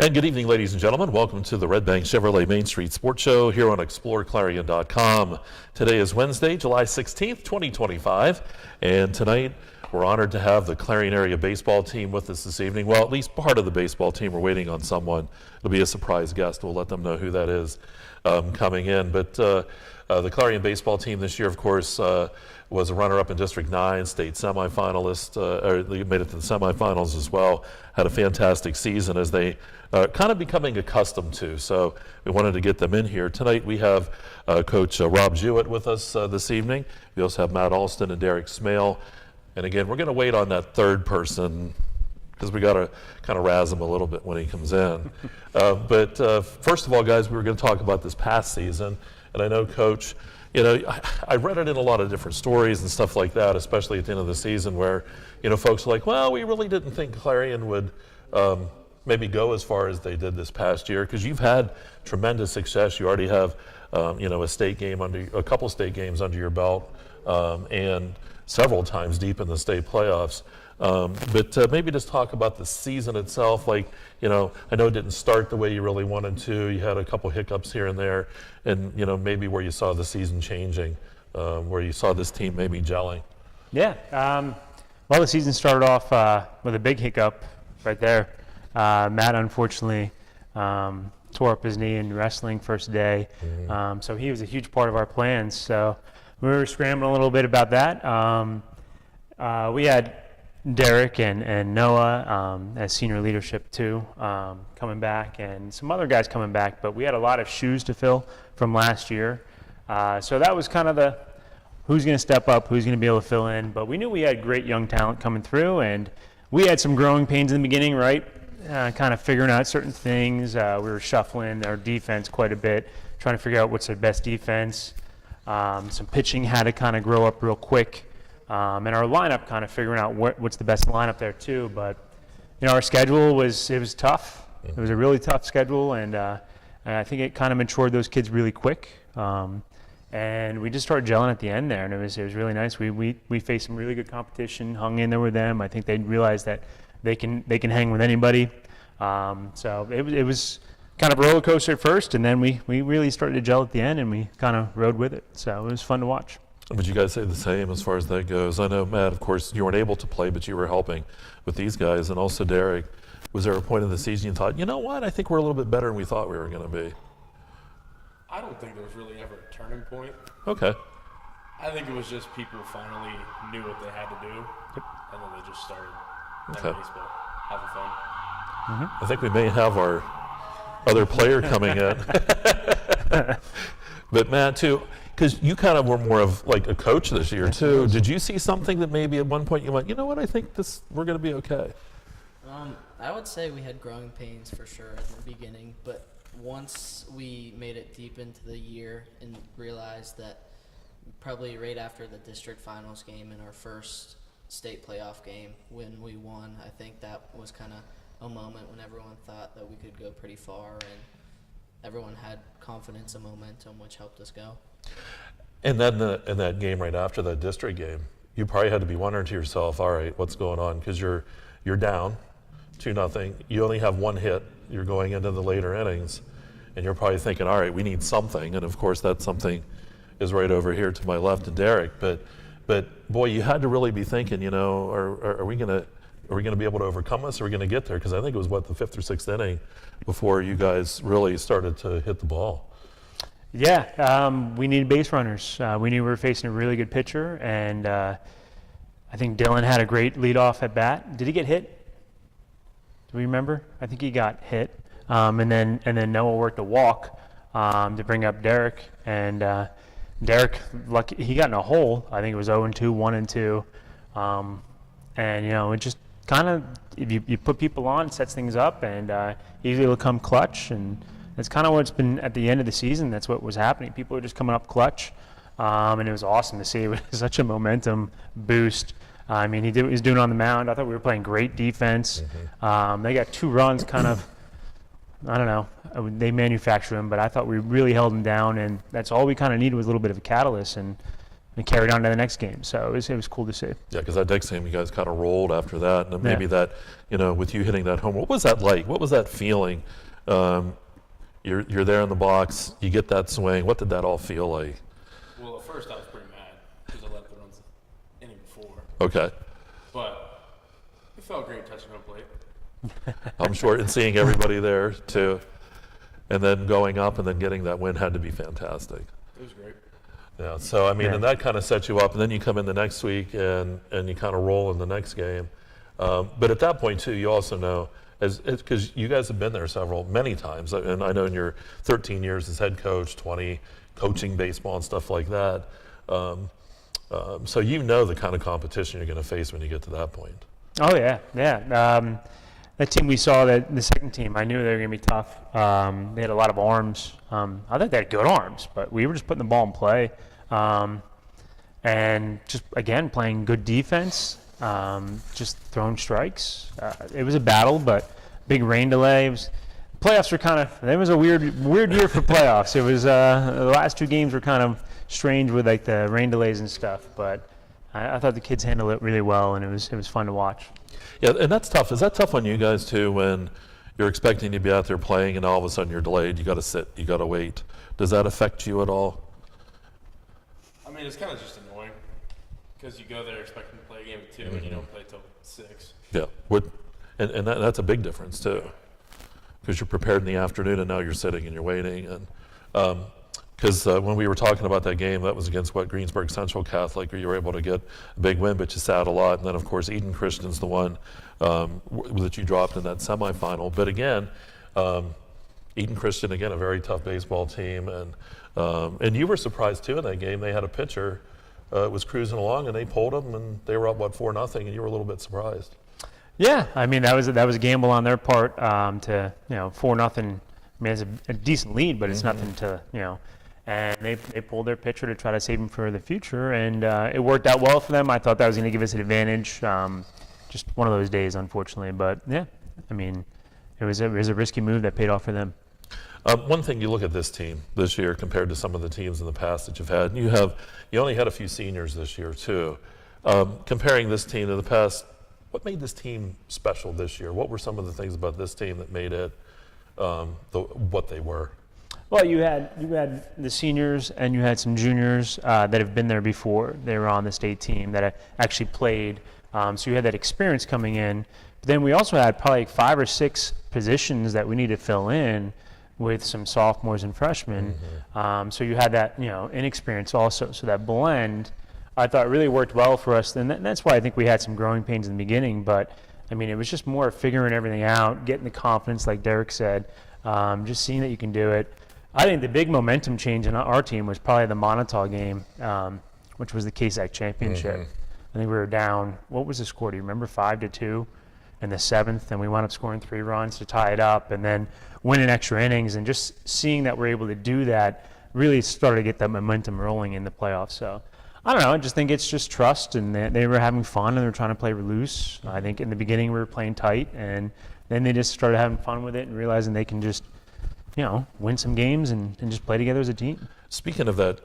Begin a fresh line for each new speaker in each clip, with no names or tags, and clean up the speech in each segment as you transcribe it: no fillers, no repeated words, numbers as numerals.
And good evening, ladies and gentlemen. Welcome to the Redbank Chevrolet Main Street Sports Show here on exploreClarion.com. Today is Wednesday, July 16th, 2025. And tonight, we're honored to have the Clarion Area baseball team with us this evening. Well, at least part of the baseball team. We're waiting on someone. It'll be a surprise guest. We'll let them know who that is coming in. But the Clarion baseball team this year, of course, was a runner-up in District 9, state semifinalist, or they made it to the semifinals as well. Had a fantastic season as they kind of becoming accustomed to. So we wanted to get them in here. Tonight we have Coach Rob Jewett with us this evening. We also have Matt Alston and Derek Smale. And again, we're going to wait on that third person because we got to kind of razz him a little bit when he comes in. But first of all, guys, we were going to talk about this past season. And I know, Coach, you know, I read it in a lot of different stories and stuff like that, especially at the end of the season where, you know, folks are like, well, we really didn't think Clarion would maybe go as far as they did this past year, because you've had tremendous success. You already have, you know, a couple state games under your belt, and several times deep in the state playoffs. But maybe just talk about the season itself. Like, you know, I know it didn't start the way you really wanted to. You had a couple hiccups here and there, and you know, maybe where you saw the season changing, where you saw this team maybe gelling.
Yeah. Well, the season started off with a big hiccup right there. Matt unfortunately tore up his knee in wrestling first day, so he was a huge part of our plans. So we were scrambling a little bit about that. We had Derek and Noah as senior leadership too, coming back, and some other guys coming back, but we had a lot of shoes to fill from last year. So that was kind of the who's going to step up, who's going to be able to fill in. But we knew we had great young talent coming through, and we had some growing pains in the beginning, right? Kind of figuring out certain things. We were shuffling our defense quite a bit, trying to figure out what's the best defense. Some pitching had to kind of grow up real quick. And our lineup, kind of figuring out what's the best lineup there too. But you know, our schedule was tough. It was a really tough schedule, and I think it kind of matured those kids really quick. And we just started gelling at the end there, and it was really nice. We faced some really good competition, hung in there with them. I think they realized that they can hang with anybody. So it was kind of a roller coaster at first, and then we really started to gel at the end, and we kind of rode with it. So it was fun to watch.
Would you guys say the same as far as that goes? I know, Matt, of course, you weren't able to play, but you were helping with these guys. And also, Derek, was there a point in the season you thought, you know what, I think we're a little bit better than we thought we were going to be?
I don't think there was really ever a turning point.
Okay.
I think it was just people finally knew what they had to do, and then they just started playing baseball, having fun.
I think we may have our other player coming in. But Matt, too, because you kind of were more of like a coach this year too. Did you see something that maybe at one point you went, you know what, I think we're going to be okay?
I would say we had growing pains for sure at the beginning, but once we made it deep into the year and realized that probably right after the district finals game in our first state playoff game when we won, I think that was kind of a moment when everyone thought that we could go pretty far, and everyone had confidence and momentum, which helped us go.
And then in that game right after that district game, you probably had to be wondering to yourself, all right, what's going on? Because you're down 2-0. You only have one hit. You're going into the later innings, and you're probably thinking, all right, we need something. And of course, that something is right over here to my left to Derek. But boy, you had to really be thinking, you know, are we going to be able to overcome this? Are we going to get there? Because I think it was, the 5th or 6th inning before you guys really started to hit the ball.
Yeah, we needed base runners. We knew we were facing a really good pitcher, and I think Dylan had a great leadoff at bat. Did he get hit? Do we remember? I think he got hit. And then Noah worked a walk to bring up Derek, and Derek, lucky he got in a hole. I think it was 0-2, 1-2, and you know, it just kind of, if you put people on, it sets things up, and usually it'll come clutch, and that's kind of what's been at the end of the season. That's what was happening. People are just coming up clutch, and it was awesome to see. It was such a momentum boost. I mean, he was doing on the mound. I thought we were playing great defense. They got 2 runs, kind of. I don't know. They manufactured them, but I thought we really held them down, and that's all we kind of needed was a little bit of a catalyst. And and carried on to the next game. So it was cool to see.
Yeah, because that next game you guys kind of rolled after that, and then maybe that, with you hitting that home, what was that like? What was that feeling? You're there in the box, you get that swing. What did that all feel like?
Well, at first I was pretty mad because I left the runs inning before.
Okay.
But it felt great touching home plate.
I'm sure, and seeing everybody there too, and then going up and then getting that win had to be fantastic.
It was great.
Yeah. So I mean, and that kind of sets you up, and then you come in the next week and you kind of roll in the next game. But at that point too, you also know, because you guys have been there many times, and I know in your 13 years as head coach, 20 coaching baseball and stuff like that. So you know the kind of competition you're going to face when you get to that point.
Oh yeah. That team we saw, that the second team, I knew they were going to be tough. They had a lot of arms. I think they had good arms, but we were just putting the ball in play, and just again playing good defense. Just throwing strikes. It was a battle, but big rain delay. Playoffs were it was a weird year for playoffs. It was the last two games were kind of strange with like the rain delays and stuff, but I thought the kids handled it really well, and it was fun to watch.
Yeah, and that's tough. Is that tough on you guys too, when you're expecting to be out there playing and all of a sudden you're delayed? You got to sit, you got to wait. Does that affect you at all?
I mean, it's kind of just annoying because you go there expecting to play a game at 2 and you don't play till 6.
Yeah, and that's a big difference too, because you're prepared in the afternoon and now you're sitting and you're waiting. And because when we were talking about that game, that was against Greensburg Central Catholic, where you were able to get a big win, but you sat a lot. And then of course Eden Christian's the one that you dropped in that semifinal. But again, Eden Christian, again, a very tough baseball team, and you were surprised too in that game. They had a pitcher was cruising along and they pulled him, and they were up 4-0, and you were a little bit surprised. Yeah,
I mean that was a gamble on their part to 4-0. I mean it's a decent lead, but it's nothing to And they pulled their pitcher to try to save him for the future, and it worked out well for them. I thought that was going to give us an advantage. Just one of those days, unfortunately. But yeah, I mean, it was a risky move that paid off for them.
One thing, you look at this team this year compared to some of the teams in the past that you've had. You only had a few seniors this year too. Comparing this team to the past, what made this team special this year? What were some of the things about this team that made it what they were?
Well, you had the seniors and you had some juniors that have been there before. They were on the state team that actually played. So you had that experience coming in. But then we also had probably 5 or 6 positions that we need to fill in with some sophomores and freshmen. So you had that inexperience also. So that blend, I thought, really worked well for us. And that's why I think we had some growing pains in the beginning. But I mean, it was just more figuring everything out, getting the confidence, like Derek said, just seeing that you can do it. I think the big momentum change in our team was probably the Montauk game, which was the KSAC championship. I think we were down, what was the score? Do you remember? 5-2 in the 7th, and we wound up scoring 3 runs to tie it up, and then winning extra innings, and just seeing that we're able to do that really started to get that momentum rolling in the playoffs. So I don't know, I just think it's just trust, and they were having fun, and they were trying to play loose. I think in the beginning we were playing tight, and then they just started having fun with it and realizing they can just win some games and just play together as a team.
Speaking of that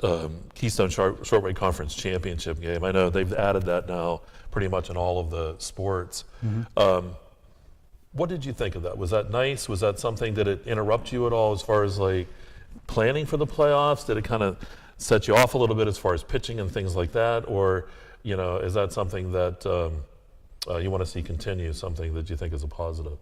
Keystone Shortway Conference Championship game, I know they've added that now pretty much in all of the sports. What did you think of that? Was that nice? Was that something, did it interrupt you at all as far as like planning for the playoffs? Did it kind of set you off a little bit as far as pitching and things like that? Or, is that something that you want to see continue, something that you think is a positive?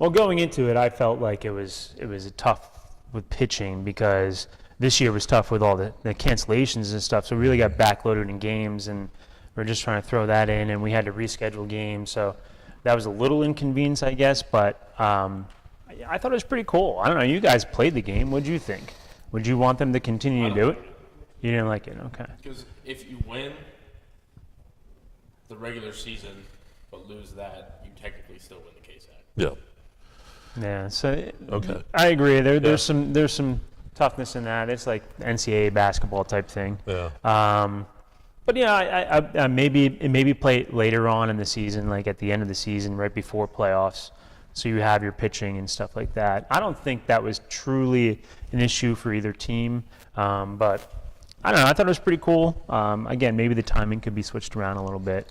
Well, going into it, I felt like it was tough with pitching because this year was tough with all the cancellations and stuff. So we really got backloaded in games, and we're just trying to throw that in, and we had to reschedule games. So that was a little inconvenience, I guess. But I thought it was pretty cool. I don't know. You guys played the game. What did you think? Would you want them to continue to do it? You didn't like it, okay.
Because if you win the regular season but lose that, you technically still win the KSAC.
Yeah.
Yeah. So
okay.
I agree. There's some toughness in that. It's like NCAA basketball type thing.
Yeah.
But yeah, I maybe play it later on in the season, like at the end of the season, right before playoffs, so you have your pitching and stuff like that. I don't think that was truly an issue for either team, but I don't know. I thought it was pretty cool. Again, maybe the timing could be switched around a little bit.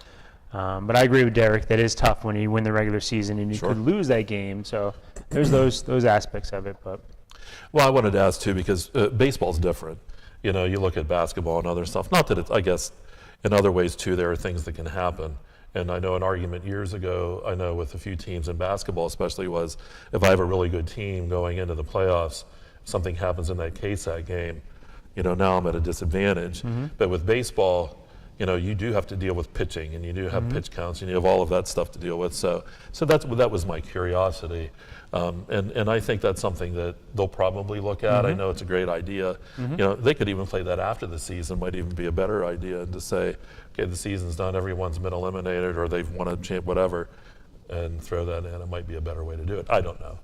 But I agree with Derek. That is tough when you win the regular season and you
Sure.
could lose that game. So there's those aspects of it. But
Well, I wanted to ask too because baseball's different. You know, you look at basketball and other stuff. Not that it's, I guess, in other ways too, there are things that can happen. And I know an argument years ago, I know with a few teams in basketball especially, was if I have a really good team going into the playoffs, something happens in that KSAT game, you know, now I'm at a disadvantage. But with baseball, you know, you do have to deal with pitching, and you do have pitch counts, and you have all of that stuff to deal with. So that was my curiosity, and I think that's something that they'll probably look at. I know it's a great idea. You know, they could even play that after the season. Might even be a better idea to say, okay, the season's done, everyone's been eliminated, or they've won a champ, whatever, and throw that in. It might be a better way to do it. I don't know.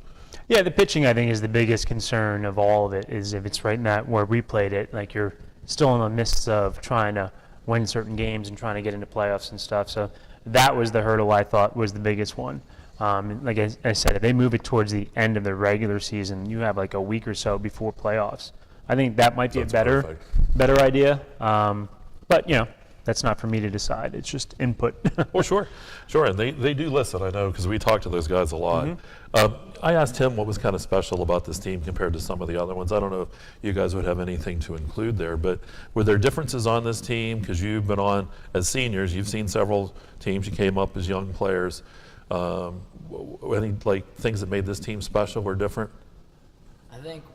yeah, the pitching I think is the biggest concern of all of it. Is if it's right in that where we played it, like you're still in the midst of trying to win certain games and trying to get into playoffs and stuff. So that was the hurdle I thought was the biggest one. Like I said, if they move it towards the end of the regular season, you have like a week or so before playoffs. I think that might be
That's
a better
perfect.
idea. But you know, that's not for me to decide. It's just input.
Well, sure, and they do listen. I know because we talk to those guys a lot. I asked him what was kind of special about this team compared to some of the other ones. I don't know if you guys would have anything to include there, but were there differences on this team? Because you've been on as seniors, you've seen several teams. You came up as young players. Any like things that made this team special or different?
I think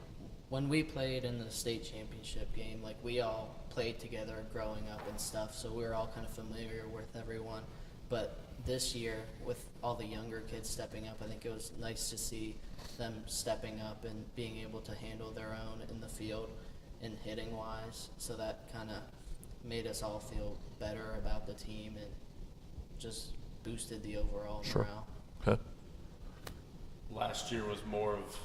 when we played in the state championship game, like we all played together growing up and stuff, so we were all kind of familiar with everyone. But this year, with all the younger kids stepping up, I think it was nice to see them stepping up and being able to handle their own in the field and hitting wise. So that kind of made us all feel better about the team and just boosted the overall morale.
Okay.
Last year was more of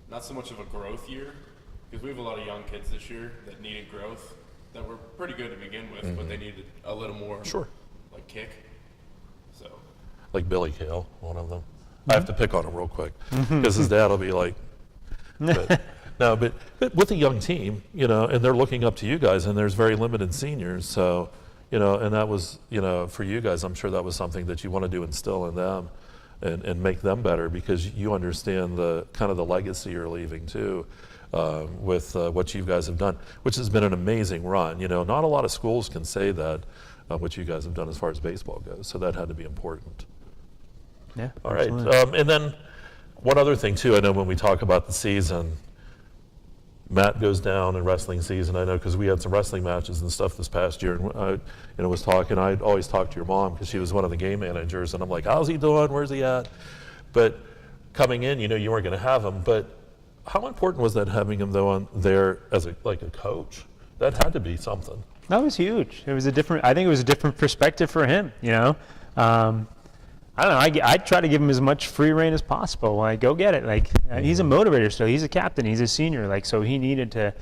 not so much of a growth year because we have a lot of young kids this year that needed growth that were pretty good to begin with, but they needed a little more like kick. So
Like Billy Kale, one of them. I have to pick on him real quick because his dad will be like, but with a young team, you know, and they're looking up to you guys, and there's very limited seniors, so you know, and that was, you know, for you guys, I'm sure that was something that you wanted to instill in them and make them better because you understand the kind of the legacy you're leaving too with what you guys have done, which has been an amazing run. You know, not a lot of schools can say that, what you guys have done as far as baseball goes, so that had to be important.
Yeah.
All right,
absolutely.
and then one other thing too, I know when we talk about the season, Matt goes down in wrestling season. I know because we had some wrestling matches and stuff this past year, and I was talking. I'd always talk to your mom because she was one of the game managers, and I'm like, "How's he doing? Where's he at?" But coming in, you know, you weren't going to have him. But how important was that having him though on there as a coach? That had to be something.
That was huge. It was I think it was a different perspective for him, you know. I don't know. I try to give him as much free reign as possible. Like, go get it. Like, he's a motivator still. He's a captain. He's a senior. Like, so he needed to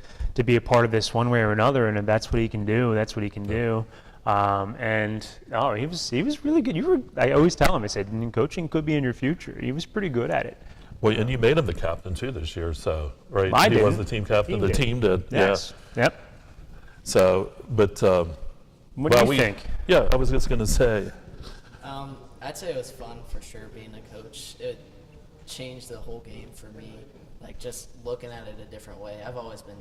be a part of this one way or another. And if that's what he can do, that's what he can do. He was really good. I always tell him, I said, coaching could be in your future. He was pretty good at it.
Well, and you made him the captain too this year, so right?
I
he
didn't.
was the team captain. The team did.
Yes.
Yeah.
Yep.
So, but
What do you think?
Yeah, I was just going to say.
I'd say it was fun for sure being a coach. It changed the whole game for me, like just looking at it a different way. I've always been,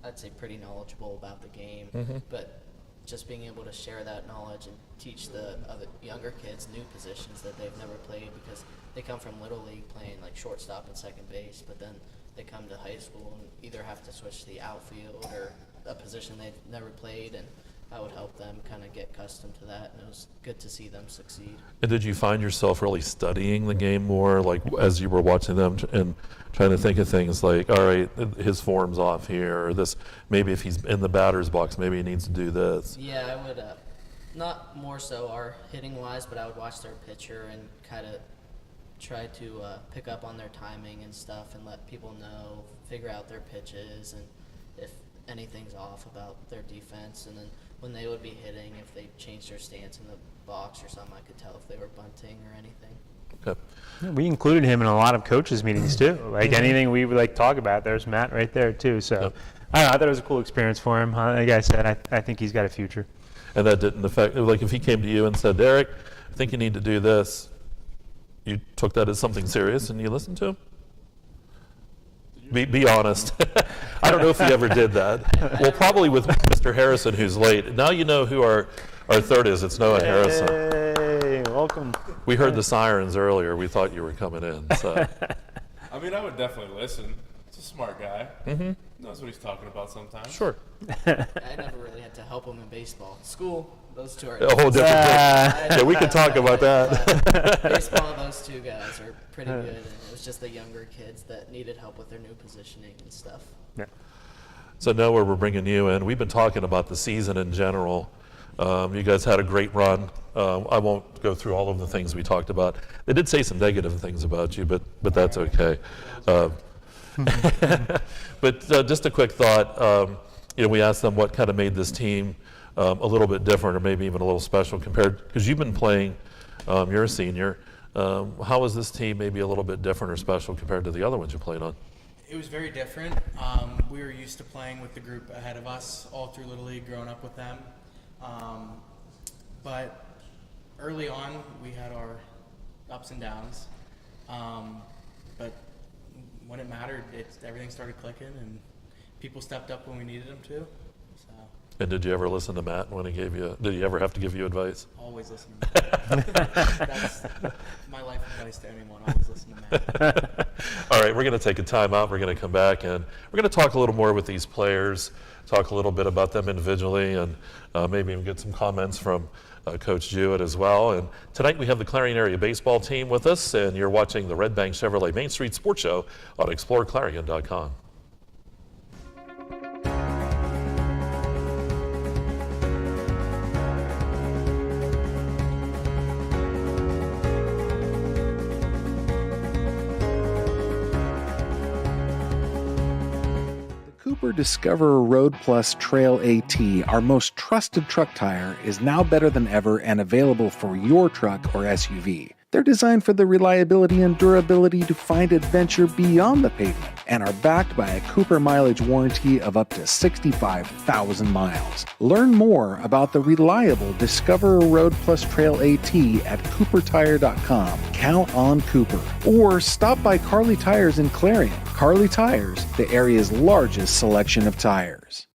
I'd say, pretty knowledgeable about the game, but just being able to share that knowledge and teach the other younger kids new positions that they've never played because they come from Little League playing like shortstop and second base, but then they come to high school and either have to switch to the outfield or a position they've never played, and I would help them kind of get accustomed to that, and it was good to see them succeed.
And did you find yourself really studying the game more, like as you were watching them and trying to think of things like, all right, his form's off here, or this, maybe if he's in the batter's box, maybe he needs to do this?
Yeah, I would, not more so our hitting wise, but I would watch their pitcher and kind of try to pick up on their timing and stuff and let people know, figure out their pitches and if anything's off about their defense, and then when they would be hitting, if they changed their stance in the box or something, I could tell if they were bunting or anything.
Okay.
Yeah, we included him in a lot of coaches meetings too. Like anything we would like talk about, there's Matt right there too. So I don't know, I thought it was a cool experience for him. Like I said, I think he's got a future.
And that didn't affect, like if he came to you and said, Derek, I think you need to do this, you took that as something serious and you listened to him? Be honest. I don't know if he ever did that. Well, probably with Mr. Harrison, who's late. Now you know who our third is. It's Noah Harrison.
Hey, welcome.
We heard the sirens earlier. We thought you were coming in. So.
I mean, I would definitely listen. He's a smart guy. Mm-hmm. Knows what he's talking about sometimes.
Sure.
I never really had to help him in baseball. School, those two are.
A whole different thing. Yeah, we could talk about that.
Baseball, those two guys are pretty good, and it was just the younger kids that needed help with their new positioning and stuff.
Yeah.
So Noah, we're bringing you in. We've been talking about the season in general. You guys had a great run. I won't go through all of the things we talked about. They did say some negative things about you, but that's okay. But just a quick thought. We asked them what kind of made this team a little bit different, or maybe even a little special compared, because you've been playing. You're a senior. How is this team maybe a little bit different or special compared to the other ones you played on?
It was very different. We were used to playing with the group ahead of us all through Little League, growing up with them. But early on, we had our ups and downs. But when it mattered, everything started clicking, and people stepped up when we needed them to. So.
And did you ever listen to Matt when he gave you? Did he ever have to give you advice?
Always listen to Matt. That's my life advice to anyone. Always listen to Matt.
All right, we're going to take a time out. We're going to come back, and we're going to talk a little more with these players, talk a little bit about them individually, and maybe even get some comments from Coach Jewett as well. And tonight we have the Clarion Area baseball team with us, and you're watching the Redbank Chevrolet Main Street Sports Show on exploreClarion.com.
Cooper Discoverer Road Plus Trail AT, our most trusted truck tire, is now better than ever and available for your truck or SUV. They're designed for the reliability and durability to find adventure beyond the pavement and are backed by a Cooper mileage warranty of up to 65,000 miles. Learn more about the reliable Discoverer Road Plus Trail AT at CooperTire.com. Count on Cooper. Or stop by Carly Tires in Clarion. Carly Tires, the area's largest selection of tires.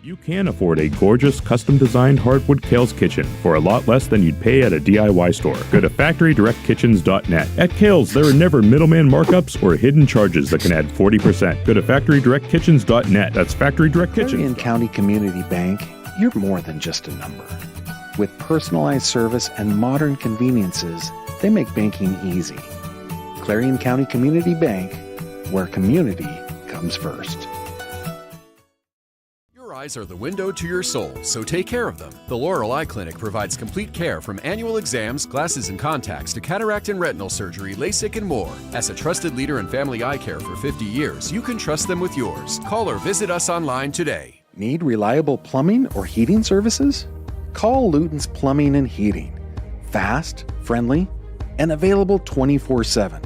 You can afford a gorgeous, custom-designed hardwood Kales kitchen for a lot less than you'd pay at a DIY store. Go to FactoryDirectKitchens.net. At Kales, there are never middleman markups or hidden charges that can add 40%. Go to FactoryDirectKitchens.net. That's Factory Direct Kitchens.
Clarion County Community Bank, you're more than just a number. With personalized service and modern conveniences, they make banking easy. Clarion County Community Bank, where community comes first.
Your eyes are the window to your soul, so take care of them. The Laurel Eye Clinic provides complete care from annual exams, glasses and contacts to cataract and retinal surgery, LASIK, and more. As a trusted leader in family eye care for 50 years, you can trust them with yours. Call or visit us online today.
Need reliable plumbing or heating services? Call Luton's Plumbing and Heating. Fast, friendly, and available 24/7.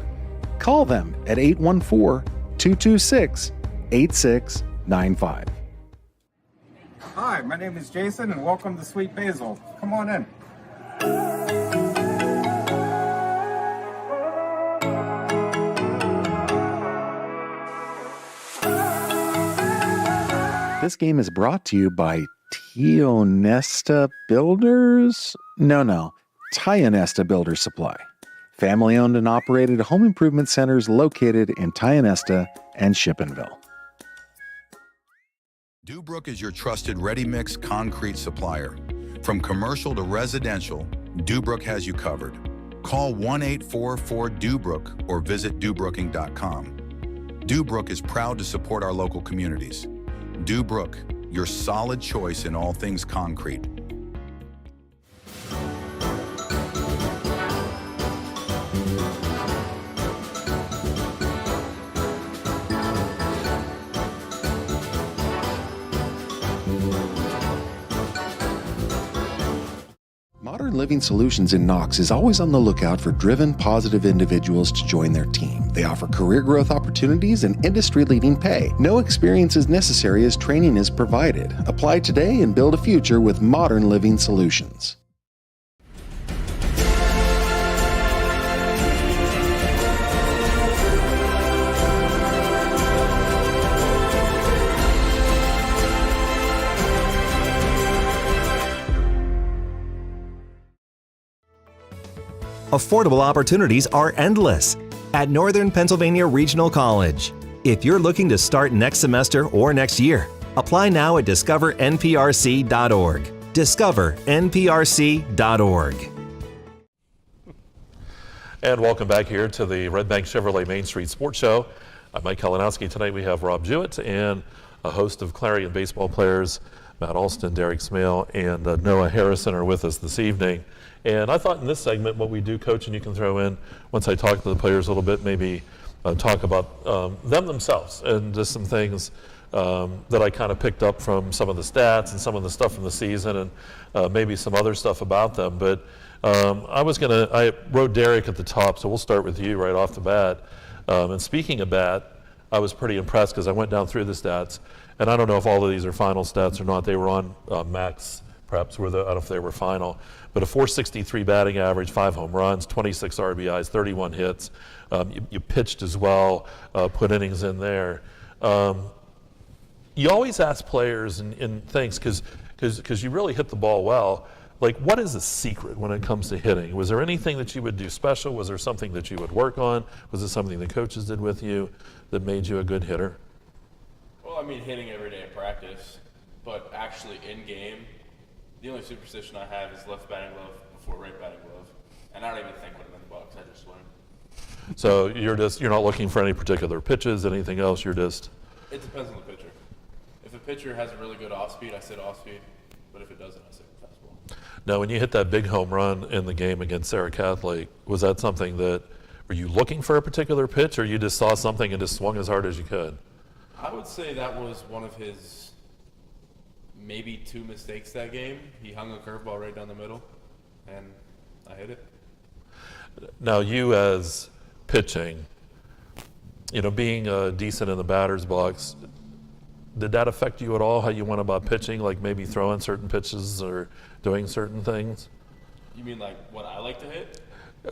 Call them at 814-226-8695.
Hi, my name is Jason, and welcome to Sweet Basil. Come on in.
This game is brought to you by Tionesta Builders? No, Tionesta Builder Supply. Family-owned and operated home improvement centers located in Tionesta and Shippenville.
Dubrook is your trusted ready-mix concrete supplier. From commercial to residential, Dubrook has you covered. Call 1-844-DUBROOK or visit dubrooking.com. Dubrook is proud to support our local communities. Dubrook, your solid choice in all things concrete.
Modern Living Solutions in Knox is always on the lookout for driven, positive individuals to join their team. They offer career growth opportunities and industry-leading pay. No experience is necessary as training is provided. Apply today and build a future with Modern Living Solutions.
Affordable opportunities are endless at Northern Pennsylvania Regional College. If you're looking to start next semester or next year, apply now at discovernprc.org. discovernprc.org.
And welcome back here to the Redbank Chevrolet Main Street Sports Show. I'm Mike Kalinowski. Tonight we have Rob Jewett and a host of Clarion baseball players, Matt Alston, Derek Smale, and Noah Harrison are with us this evening. And I thought in this segment, what we do, Coach, and you can throw in, once I talk to the players a little bit, maybe talk about them themselves and just some things that I kind of picked up from some of the stats and some of the stuff from the season and maybe some other stuff about them. But I wrote Derek at the top, so we'll start with you right off the bat. And speaking of bat, I was pretty impressed because I went down through the stats, and I don't know if all of these are final stats or not. They were on Max, perhaps, I don't know if they were final. But a .463 batting average, 5 home runs, 26 RBIs, 31 hits. You pitched as well, put innings in there. You always ask players and things because you really hit the ball well. Like, what is the secret when it comes to hitting? Was there anything that you would do special? Was there something that you would work on? Was it something the coaches did with you that made you a good hitter?
Well, I mean, hitting every day at practice, but actually in game, the only superstition I have is left batting glove before right batting glove, and I don't even think when I'm in the box. I just swing.
So you're not looking for any particular pitches, anything else. You're just.
It depends on the pitcher. If a pitcher has a really good off speed, I sit off speed, but if it doesn't, I sit fastball.
Now, when you hit that big home run in the game against Sarah Catholic, was that something that were you looking for a particular pitch, or you just saw something and just swung as hard as you could?
I would say that was one of his maybe 2 mistakes that game. He hung a curveball right down the middle, and I hit it.
Now, you as pitching, being decent in the batter's box, did that affect you at all, how you went about pitching, like maybe throwing certain pitches or doing certain things?
You mean like what I like to hit?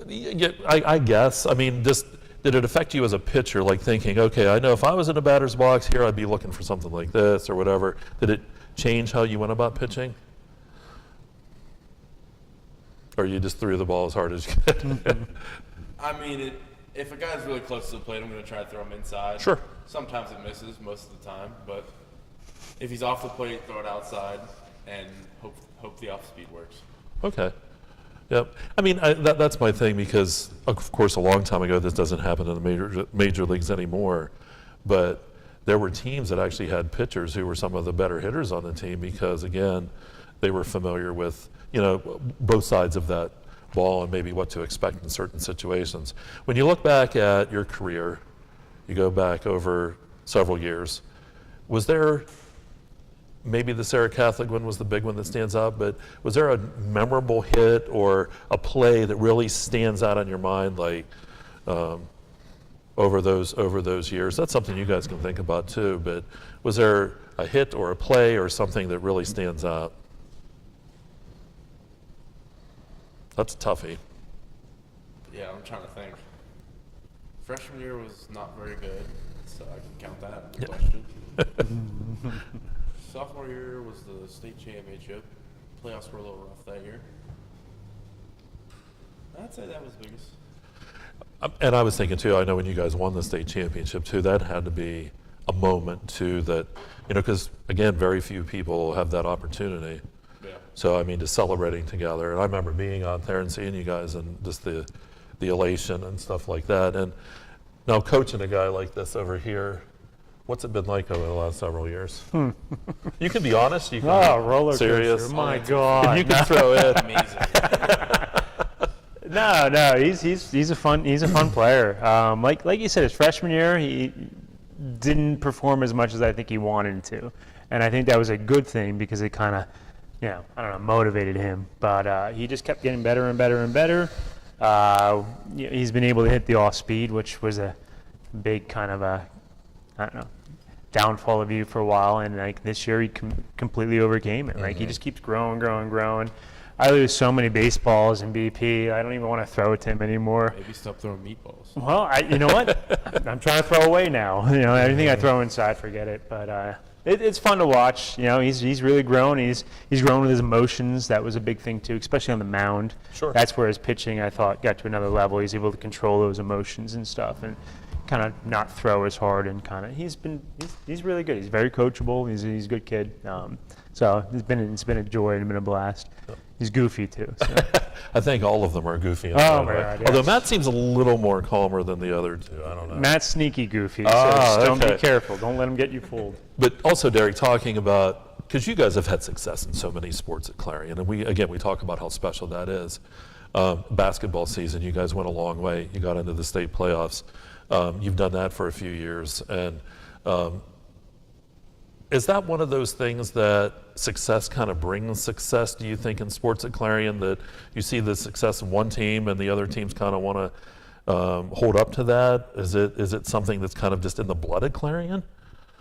Yeah, I guess. I mean, just did it affect you as a pitcher, like thinking, okay, I know if I was in a batter's box here, I'd be looking for something like this or whatever. Did it change how you went about pitching? Or you just threw the ball as hard as you could?
I mean, if a guy's really close to the plate, I'm going to try to throw him inside.
Sure.
Sometimes it misses most of the time, but if he's off the plate, throw it outside and hope the off speed works.
Okay. Yep. I mean, that's my thing because, of course, a long time ago, this doesn't happen in the major leagues anymore, but there were teams that actually had pitchers who were some of the better hitters on the team because, again, they were familiar with, both sides of that ball and maybe what to expect in certain situations. When you look back at your career, you go back over several years, was there, maybe the Sarah Catholic one was the big one that stands out, but was there a memorable hit or a play that really stands out on your mind, like over those years? That's something you guys can think about too, but was there a hit or a play or something that really stands out? That's a toughie.
Yeah, I'm trying to think. Freshman year was not very good, so I can count that in the question. Sophomore year was the state championship. Playoffs were a little rough that year. I'd say that was the biggest.
And I was thinking too, I know when you guys won the state championship too, that had to be a moment too that, because again, very few people have that opportunity.
Yeah.
So, I mean, just celebrating together. And I remember being out there and seeing you guys and just the elation and stuff like that. And now coaching a guy like this over here, what's it been like over the last several years? You can be honest. You can be
roller
serious.
coaster. My God.
You can throw it.
Amazing.
No, he's a fun player. Like you said, his freshman year, he didn't perform as much as I think he wanted to, and I think that was a good thing because it kind of motivated him. But he just kept getting better and better and better. He's been able to hit the off speed, which was a big kind of downfall of you for a while. And like this year, he completely overcame it. Like he just keeps growing. I lose so many baseballs in BP. I don't even want to throw it to him anymore.
Maybe stop throwing meatballs.
Well, you know what? I'm trying to throw away now. Everything I throw inside, forget it. But it's fun to watch. He's really grown. He's grown with his emotions. That was a big thing too, especially on the mound.
Sure.
That's where his pitching, I thought, got to another level. He's able to control those emotions and stuff, and kind of not throw as hard. And kind of he's really good. He's very coachable. He's a good kid. So it's been a joy and been a blast. He's goofy too. So.
I think all of them are goofy. In
Oh
their
my
way.
God! Yes.
Although Matt seems a little more calmer than the other two. I don't know.
Matt's sneaky goofy, so
Ah,
be
okay.
careful. Don't let him get you fooled.
But also, Derek, talking about, because you guys have had success in so many sports at Clarion, and we talk about how special that is. Basketball season, you guys went a long way. You got into the state playoffs. You've done that for a few years, and is that one of those things that success kind of brings success, do you think, in sports at Clarion, that you see the success of one team and the other teams kind of want to hold up to that? Is it something that's kind of just in the blood at Clarion?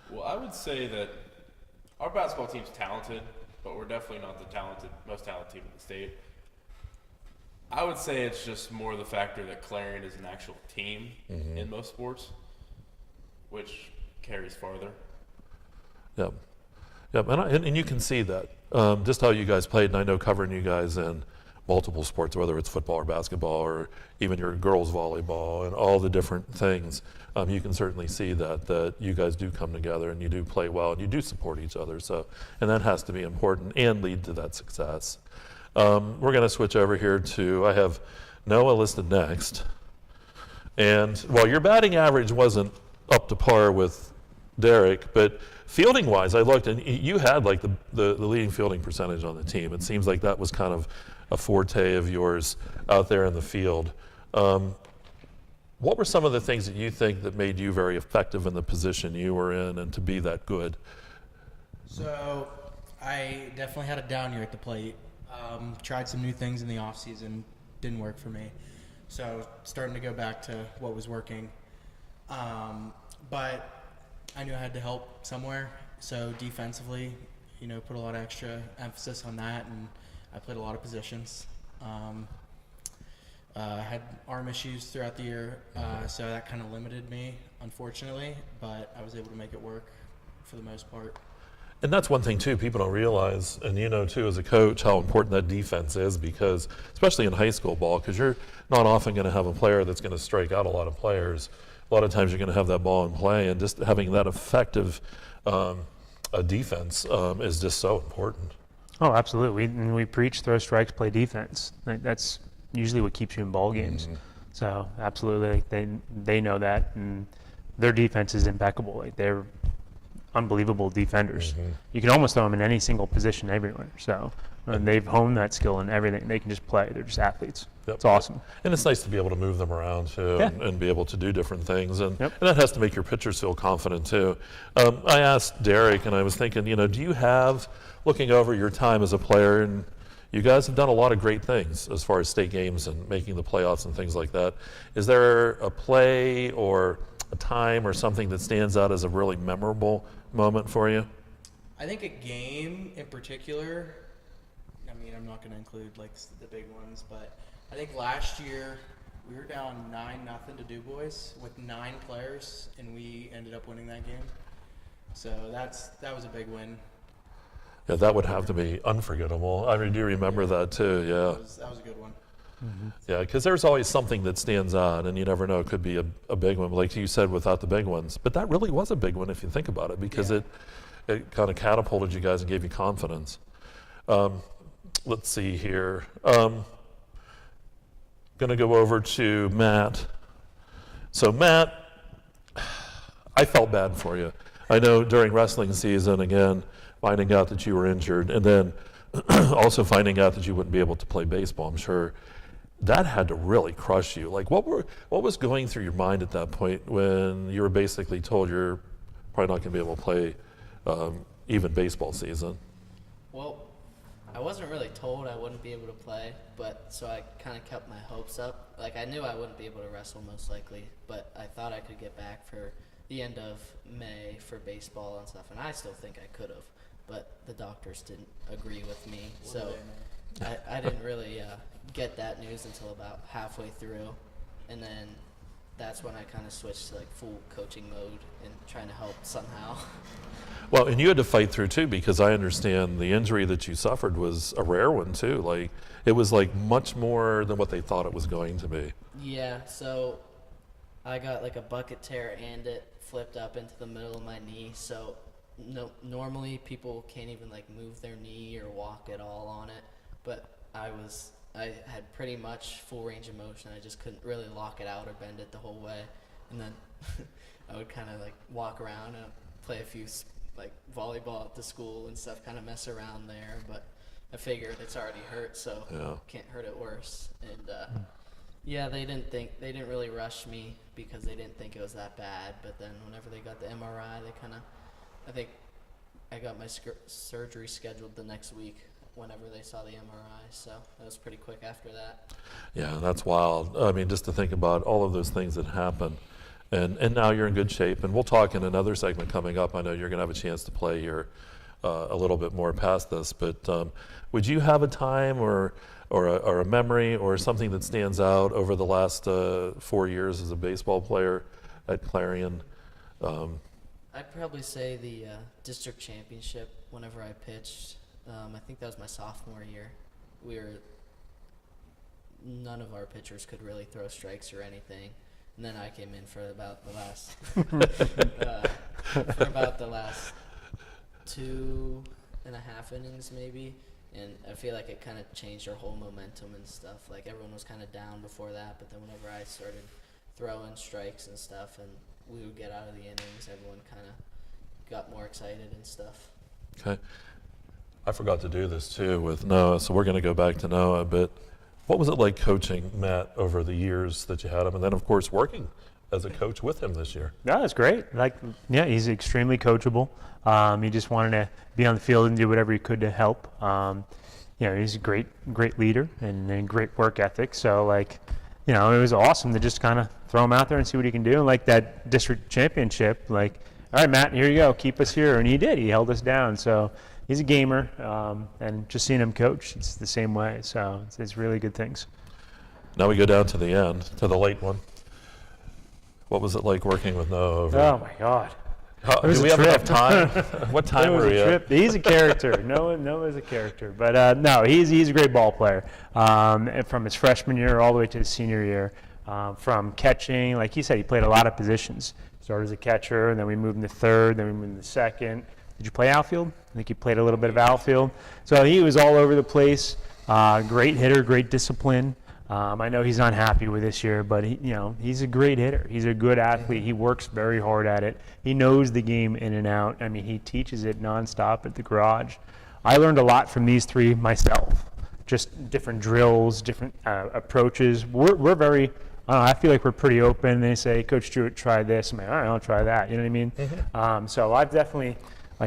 Well, I would say that our basketball team's talented, but we're definitely not the most talented team in the state. I would say it's just more the factor that Clarion is an actual team in most sports, which carries farther.
Yep. And you can see that, just how you guys played, and I know covering you guys in multiple sports, whether it's football or basketball or even your girls volleyball and all the different things, you can certainly see that you guys do come together and you do play well and you do support each other. So, and that has to be important and lead to that success. We're going to switch over here to, I have Noah listed next. And while your batting average wasn't up to par with Derek, but fielding wise, I looked and you had like the leading fielding percentage on the team. It seems like that was kind of a forte of yours out there in the field. What were some of the things that you think that made you very effective in the position you were in and to be that good?
So I definitely had a down year at the plate. Tried some new things in the off season, didn't work for me. So starting to go back to what was working. But I knew I had to help somewhere. So defensively, put a lot of extra emphasis on that, and I played a lot of positions. Had arm issues throughout the year, so that kind of limited me, unfortunately, but I was able to make it work for the most part.
And that's one thing too, people don't realize, and too as a coach, how important that defense is, because especially in high school ball, because you're not often going to have a player that's going to strike out a lot of players. A lot of times you're going to have that ball in play, and just having that effective defense is just so important.
Oh, absolutely. We preach throw strikes, play defense. That's usually what keeps you in ball games. So absolutely, they know that, and their defense is impeccable. Like, they're unbelievable defenders. You can almost throw them in any single position everywhere. So and they've honed that skill in everything. They can just play. They're just athletes.
Yep.
It's awesome.
And it's nice to be able to move them around too,
Yeah.
and be able to do different things. And that has to make your pitchers feel confident too. I asked Derek, and I was thinking, do you have, looking over your time as a player, and you guys have done a lot of great things as far as state games and making the playoffs and things like that. Is there a play or a time or something that stands out as a really memorable moment for you?
I think a game in particular, I'm not going to include like the big ones, but I think last year we were down 9-0 to Du Bois with 9 players, and we ended up winning that game. So that was a big win.
Yeah, that would have to be unforgettable. I do remember that too, yeah.
That was a good one.
Yeah, because there's always something that stands out, and you never know, it could be a big one, like you said, without the big ones. But that really was a big one if you think about it, because it kind of catapulted you guys and gave you confidence. Let's see here. Going to go over to Matt. So Matt, I felt bad for you. I know during wrestling season, again, finding out that you were injured, and then also finding out that you wouldn't be able to play baseball, I'm sure that had to really crush you. Like, what was going through your mind at that point when you were basically told you're probably not going to be able to play even baseball season?
Well, I wasn't really told I wouldn't be able to play, but so I kind of kept my hopes up. Like, I knew I wouldn't be able to wrestle most likely, but I thought I could get back for the end of May for baseball and stuff, and I still think I could have, but the doctors didn't agree with me, so I didn't really get that news until about halfway through, and then that's when I kind of switched to like full coaching mode and trying to help somehow.
Well, and you had to fight through too, because I understand the injury that you suffered was a rare one too. Like, it was like much more than what they thought it was going to be.
Yeah, so I got like a bucket tear and it flipped up into the middle of my knee. So normally people can't even like move their knee or walk at all on it, but I had pretty much full range of motion. I just couldn't really lock it out or bend it the whole way. And then I would kind of like walk around and play a few like volleyball at the school and stuff, kind of mess around there. But I figured it's already hurt, so can't hurt it worse. And yeah, they didn't really rush me because they didn't think it was that bad. But then whenever they got the MRI, I think I got my surgery scheduled the next week whenever they saw the MRI, so that was pretty quick after that.
Yeah, that's wild. I mean, just to think about all of those things that happened. And now you're in good shape. And we'll talk in another segment coming up. I know you're going to have a chance to play here a little bit more past this. But would you have a time or a memory or something that stands out over the last 4 years as a baseball player at Clarion?
I'd probably say the district championship whenever I pitched. I think that was my sophomore year. None of our pitchers could really throw strikes or anything, and then I came in for about the last for about the last 2.5 innings maybe, and I feel like it kind of changed our whole momentum and stuff. Like, everyone was kind of down before that, but then whenever I started throwing strikes and stuff, and we would get out of the innings, everyone kind of got more excited and stuff.
Okay. I forgot to do this too with Noah, so we're going to go back to Noah. But what was it like coaching Matt over the years that you had him, and then of course working as a coach with him this year?
No, it's great. Like, yeah, he's extremely coachable. He just wanted to be on the field and do whatever he could to help. He's a great leader and great work ethic. So, like, it was awesome to just kind of throw him out there and see what he can do. And like that district championship, like, all right, Matt, here you go, keep us here. And he did. He held us down. So he's a gamer, and just seeing him coach, it's the same way. So it's really good things.
Now we go down to the end, to the late one. What was it like working with Noah over?
Oh, my God.
Do we have enough time? What time were we at?
He's a character. Noah's a character. But no, he's a great ball player. And from his freshman year all the way to his senior year, from catching, like he said, he played a lot of positions. Started as a catcher, and then we moved him to third, then we moved him to second. Did you play outfield? I think he played a little bit of outfield. So he was all over the place. Great hitter, great discipline. I know he's unhappy with this year, but he's a great hitter. He's a good athlete. He works very hard at it. He knows the game in and out. I mean, he teaches it nonstop at the garage. I learned a lot from these three myself. Just different drills, different approaches. We're very. I feel like we're pretty open. They say, Coach Jewett, try this. I'm like, all right, I'll try that. You know what I mean? Mm-hmm. So I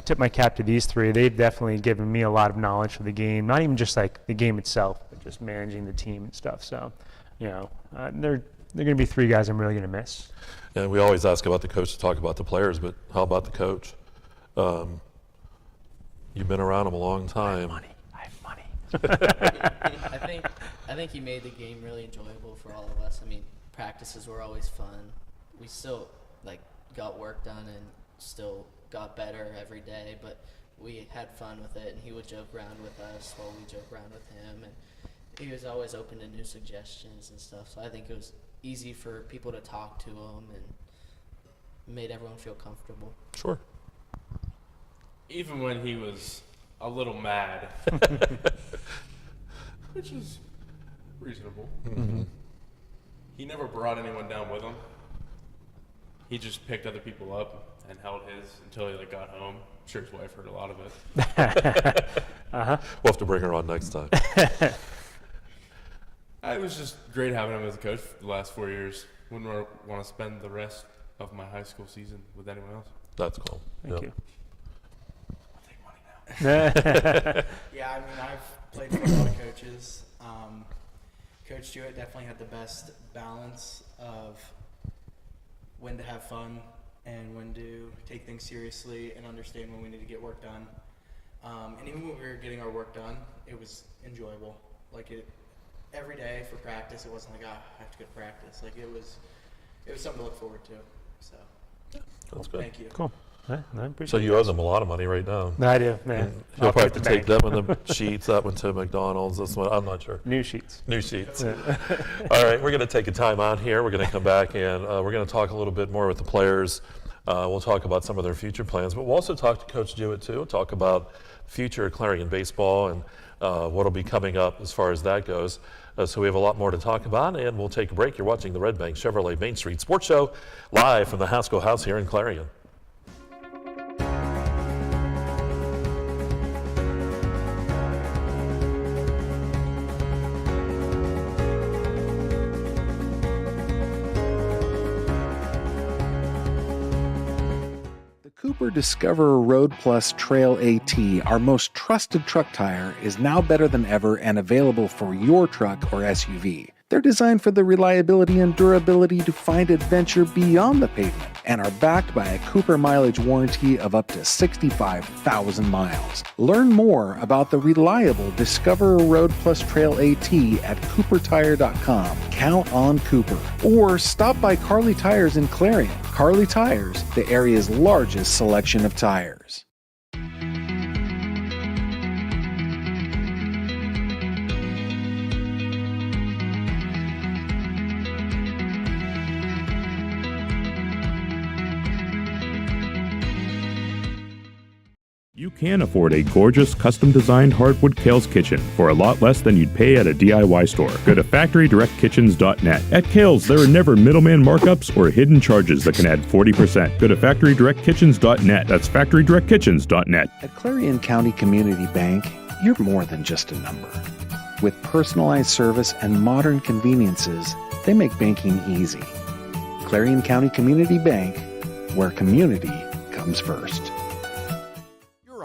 tip my cap to these three. They've definitely given me a lot of knowledge for the game, not even just like the game itself, but just managing the team and stuff. So, they're going to be three guys I'm really going to miss.
And we always ask about the coach to talk about the players, but how about the coach? You've been around him a long time.
I have money.
I think he made the game really enjoyable for all of us. I mean, practices were always fun. We still got work done and still got better every day, but we had fun with it, and he would joke around with us while we joke around with him, and he was always open to new suggestions and stuff. So I think it was easy for people to talk to him and made everyone feel comfortable.
Sure.
Even when he was a little mad, which is reasonable.
Mm-hmm.
He never brought anyone down with him. He just picked other people up and held his until he got home. I'm sure his wife heard a lot of it.
We'll have to bring her on next time.
It was just great having him as a coach for the last 4 years. Wouldn't want to spend the rest of my high school season with anyone else.
That's cool.
Thank you.
I'll take money now.
Yeah, I mean, I've played for a lot of coaches. Coach Jewett definitely had the best balance of when to have fun and when to take things seriously and understand when we need to get work done. And even when we were getting our work done, it was enjoyable. Like every day for practice, it wasn't like, I have to go to practice. Like it was something to look forward to. So
That's good.
thank you.
Cool. I appreciate
So you owe them a lot of money right now.
I do, man.
You'll
I'll
probably
pay
have to
the
take
bank.
them and the sheets up into McDonald's. This one, I'm not sure.
New sheets.
New sheets. All right, we're going to take a time out here. We're going to come back and we're going to talk a little bit more with the players. We'll talk about some of their future plans, but we'll also talk to Coach Jewett too. We'll talk about future Clarion baseball and what will be coming up as far as that goes. So we have a lot more to talk about, and we'll take a break. You're watching the Redbank Chevrolet Main Street Sports Show live from the Haskell House here in Clarion.
Cooper Discoverer Road Plus Trail AT, our most trusted truck tire, is now better than ever and available for your truck or SUV. They're designed for the reliability and durability to find adventure beyond the pavement and are backed by a Cooper mileage warranty of up to 65,000 miles. Learn more about the reliable Discoverer Road Plus Trail AT at CooperTire.com. Count on Cooper. Or stop by Carly Tires in Clarion. Carly Tires, the area's largest selection of tires.
You can afford a gorgeous, custom-designed hardwood Kales kitchen for a lot less than you'd pay at a DIY store. Go to FactoryDirectKitchens.net. At Kales, there are never middleman markups or hidden charges that can add 40%. Go to FactoryDirectKitchens.net. That's FactoryDirectKitchens.net.
At Clarion County Community Bank, you're more than just a number. With personalized service and modern conveniences, they make banking easy. Clarion County Community Bank, where community comes first.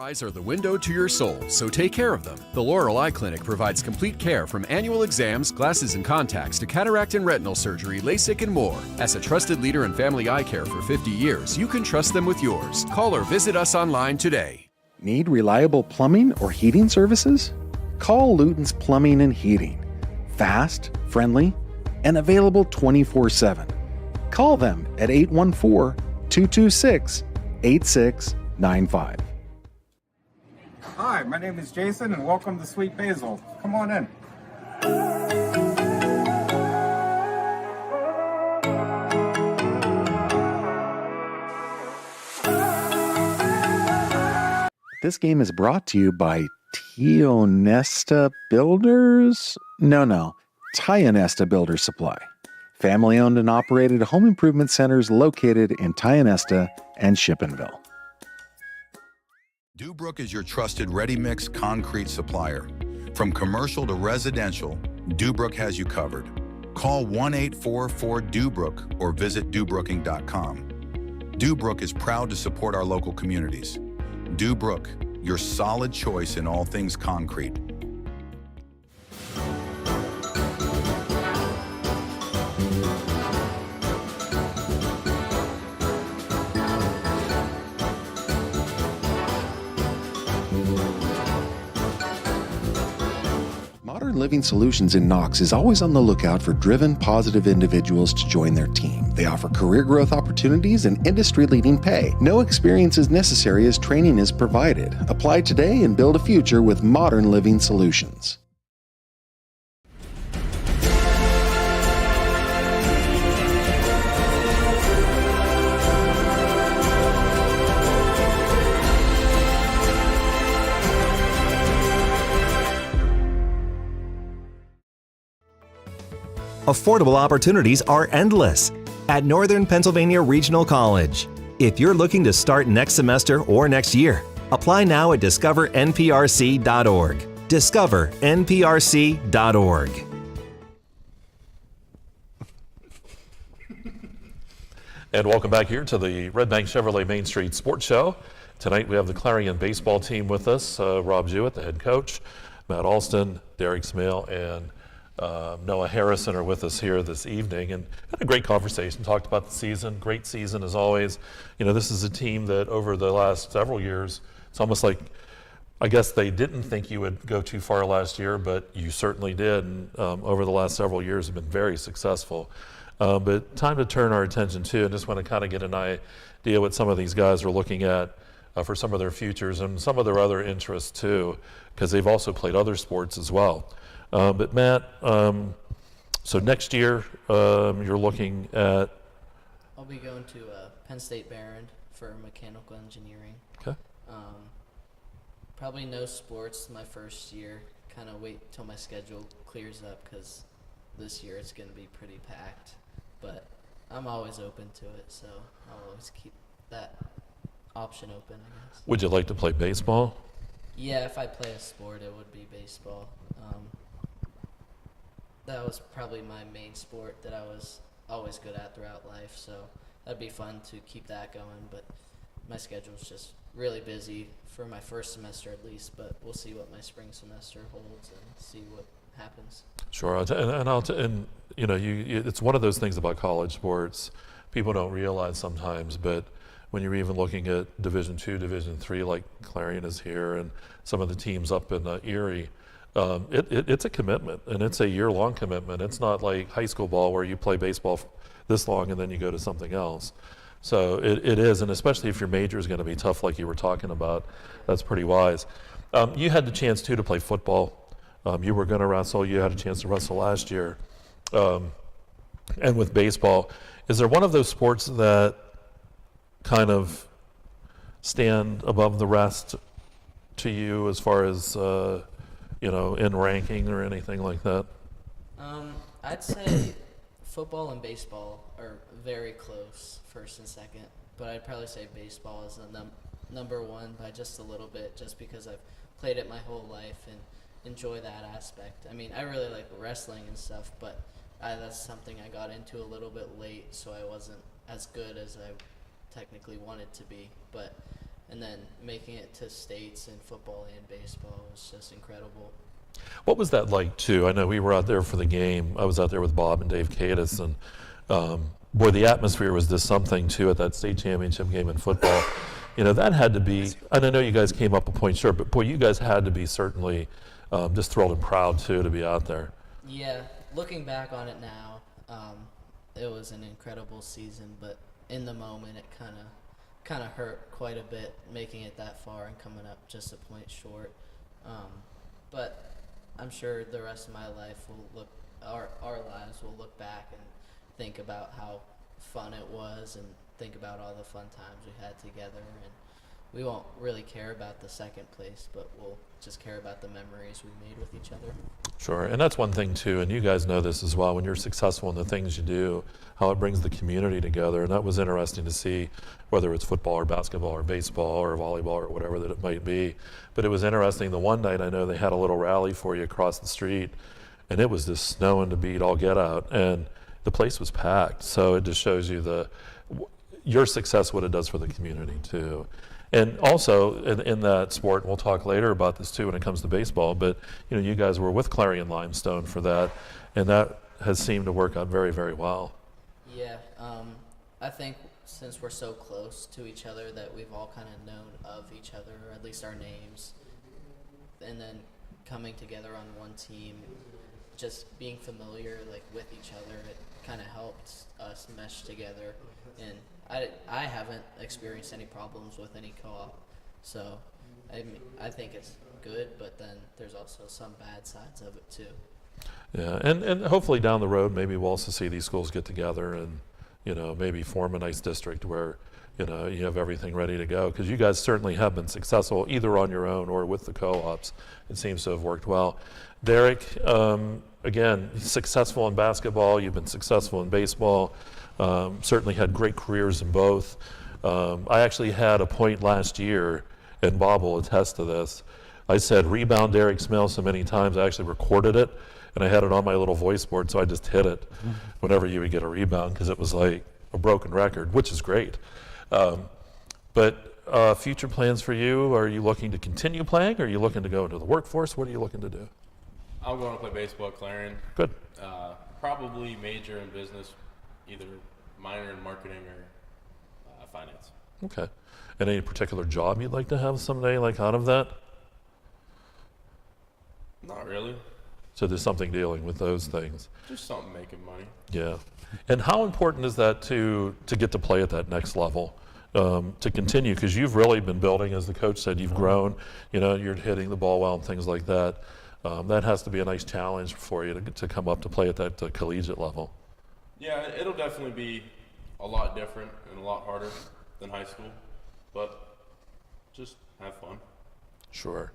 Eyes are the window to your soul, so take care of them. The Laurel Eye Clinic provides complete care from annual exams, glasses and contacts to cataract and retinal surgery, LASIK, and more. As a trusted leader in family eye care for 50 years, you can trust them with yours. Call or visit us online today.
Need reliable plumbing or heating services? Call Luton's Plumbing and Heating. Fast, friendly, and available 24/7. Call them at 814-226-8695.
Hi, my name is Jason, and welcome to Sweet Basil. Come on in.
This game is brought to you by Tionesta Builders? No, Tionesta Builders Supply. Family-owned and operated home improvement centers located in Tionesta and Shippenville.
Dubrook is your trusted ready-mix concrete supplier. From commercial to residential, Dubrook has you covered. Call 1-844-DUBROOK or visit DuBrooking.com. Dubrook is proud to support our local communities. Dubrook, your solid choice in all things concrete.
Modern Living Solutions in Knox is always on the lookout for driven, positive individuals to join their team. They offer career growth opportunities and industry-leading pay. No experience is necessary as training is provided. Apply today and build a future with Modern Living Solutions.
Affordable opportunities are endless at Northern Pennsylvania Regional College. If you're looking to start next semester or next year, apply now at discovernprc.org. discovernprc.org.
And welcome back here to the Redbank Chevrolet Main Street Sports Show. Tonight we have the Clarion baseball team with us. Rob Jewett, the head coach, Matt Alston, Derek Smale, and Noah Harrison are with us here this evening, and had a great conversation, talked about the season, great season as always. You know, this is a team that over the last several years, it's almost like, I guess they didn't think you would go too far last year, but you certainly did, and over the last several years have been very successful. But time to turn our attention to, and just want to kind of get an idea what some of these guys are looking at for some of their futures and some of their other interests too, because they've also played other sports as well. But Matt, so next year you're looking at?
I'll be going to Penn State Barron for mechanical engineering.
Okay.
Probably no sports my first year. Kind of wait till my schedule clears up because this year it's going to be pretty packed. But I'm always open to it, so I'll always keep that option open, I guess.
Would you like to play baseball?
Yeah, if I play a sport, it would be baseball. That was probably my main sport that I was always good at throughout life, so that'd be fun to keep that going. But my schedule's just really busy for my first semester at least, but we'll see what my spring semester holds and see what happens.
Sure, and you know, it's one of those things about college sports people don't realize sometimes, but when you're even looking at Division II, Division III, like Clarion is here, and some of the teams up in Erie, it's a commitment, and it's a year-long commitment. It's not like high school ball where you play baseball this long and then you go to something else. So it is, and especially if your major is going to be tough like you were talking about, that's pretty wise. You had the chance, too, to play football. You were going to wrestle. You had a chance to wrestle last year. And with baseball, is there one of those sports that kind of stand above the rest to you as far as, you know, in ranking or anything like that?
I'd say football and baseball are very close, first and second, but I'd probably say baseball is the number one by just a little bit, just because I've played it my whole life and enjoy that aspect. I mean, I really like wrestling and stuff, but that's something I got into a little bit late, so I wasn't as good as I technically wanted to be. And then making it to states in football and baseball was just incredible.
What was that like, too? I know we were out there for the game. I was out there with Bob and Dave Cadis, and boy, the atmosphere was just something, too, at that state championship game in football. You know, that had to be, and I know you guys came up a point short, but boy, you guys had to be certainly just thrilled and proud, too, to be out there.
Yeah, looking back on it now, it was an incredible season, but in the moment it kind of hurt quite a bit making it that far and coming up just a point short. But I'm sure the rest of my life our lives will look back and think about how fun it was and think about all the fun times we had together, and we won't really care about the second place, but we'll just care about the memories we made with each other.
Sure, and that's one thing too, and you guys know this as well, when you're successful in the things you do, how it brings the community together, and that was interesting to see, whether it's football or basketball or baseball or volleyball or whatever that it might be. But it was interesting, the one night I know they had a little rally for you across the street, and it was just snowing to beat all get out, and the place was packed, so it just shows you your success, what it does for the community too. And also in that sport, we'll talk later about this too when it comes to baseball, but you know, you guys were with Clarion Limestone for that, and that has seemed to work out very, very well.
Yeah, I think since we're so close to each other that we've all kind of known of each other, or at least our names, and then coming together on one team, just being familiar like with each other, it kind of helped us mesh together. And I haven't experienced any problems with any co-op, so I think it's good, but then there's also some bad sides of it too.
Yeah, and hopefully down the road maybe we'll also see these schools get together and, you know, maybe form a nice district where, you know, you have everything ready to go, because you guys certainly have been successful either on your own or with the co-ops. It seems to have worked well. Derek, again, successful in basketball, you've been successful in baseball. Certainly had great careers in both. I actually had a point last year, and Bob will attest to this. I said rebound Derek Smale so many times, I actually recorded it, and I had it on my little voice board, so I just hit it whenever you would get a rebound, because it was like a broken record, which is great. But future plans for you? Are you looking to continue playing? Or are you looking to go into the workforce? What are you looking to do?
I'm going to play baseball at Clarion.
Good.
Probably major in business, either minor in marketing or finance.
Okay. And any particular job you'd like to have someday, like out of that?
Not really.
So there's something dealing with those things.
Just something making money.
Yeah. And how important is that to get to play at that next level, to continue? Because you've really been building, as the coach said, you've grown, you're hitting the ball well and things like that. That has to be a nice challenge for you to come up to play at that collegiate level.
Yeah, it'll definitely be a lot different and a lot harder than high school, but just have fun.
Sure.